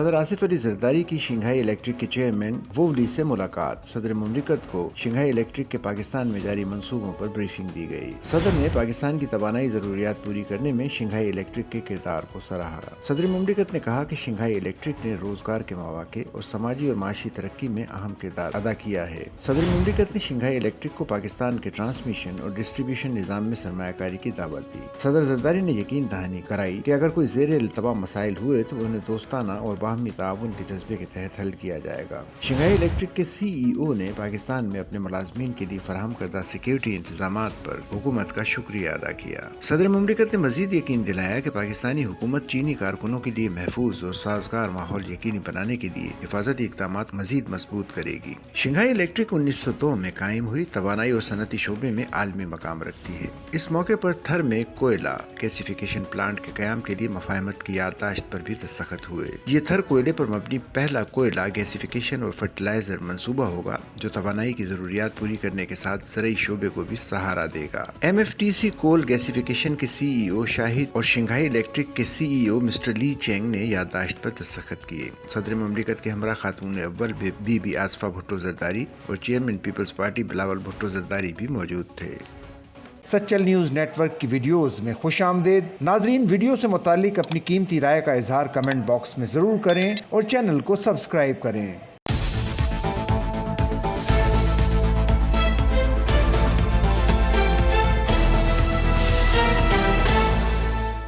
सदर आसिफ अली जरदारी की Shanghai electric के चेयरमैन वो ली से मुलाकात। सदर मुमलिकत को शंघाई इलेक्ट्रिक के पाकिस्तान में जारी मंसूबों पर ब्रीफिंग दी गई। सदर ने पाकिस्तान की तवानाई जरूरियात पूरी करने में शंघाई इलेक्ट्रिक के किरदार को सराहा। सदर मुमलिकत ने कहा कि शंघाई इलेक्ट्रिक ने रोजगार के मौके और समाजी और माशी तरक्की में अहम किरदार अदा किया है। सदर मुमलिकत ने शंघाई इलेक्ट्रिक को पाकिस्तान के ट्रांसमिशन और डिस्ट्रीब्यूशन निजाम में सरमायाकारी की दावत दी। सदर जरदारी ने यकीन दहानी कराई कि अगर कोई ज़ेर इल्तवा मसाइल हुए तो उन्हें दोस्ताना और बाहमी ताउन के जज्बे के तहत हल किया जाएगा। शंघाई इलेक्ट्रिक के CEO ने पाकिस्तान में अपने मुलाजमीन के लिए फराहम करदा सिक्योरिटी इंतजामात पर हुकूमत का शुक्रिया अदा किया। सदर मुमलिकत ने मजीद यकीन दिलाया कि पाकिस्तानी हुकूमत चीनी कारकुनों के लिए महफूज और साजगार माहौल यकीनी बनाने के लिए हिफाजती इक़दाम मजीद मजबूत करेगी। शंघाई इलेक्ट्रिक 1902 में कायम हुई तवानाई और सनती शोबे में आलमी मकाम रखती है। इस मौके पर थर में कोयला गैसिफिकेशन प्लांट के कयाम के लिए मफाहमत की याददाश्त पर भी दस्तखत हुए। ये थर कोयले पर मबनी पहला कोयला गैसिफिकेशन और फर्टिलाइजर मंसूबा होगा जो तवानाई की जरूरियात पूरी करने के साथ ज़रई शोबे को भी सहारा देगा। MFTC कोल गैसिफिकेशन के CEO शाहिद और शंघाई इलेक्ट्रिक के CEO मिस्टर ली चेंग ने याददाश्त पर दस्तखत किए। सदर मुमलिकत के हमरा खातून अव्वल बीबी आसफा भुट्टो जरदारी और चेयरमैन पीपल्स पार्टी बिलावल भुट्टो जरदारी भी मौजूद थे। सच्चल न्यूज़ नेटवर्क की वीडियोस में खुश आमदेद। नाजरीन, वीडियो से मुतालिक अपनी कीमती राय का इजहार कमेंट बॉक्स में ज़रूर करें और चैनल को सब्सक्राइब करें।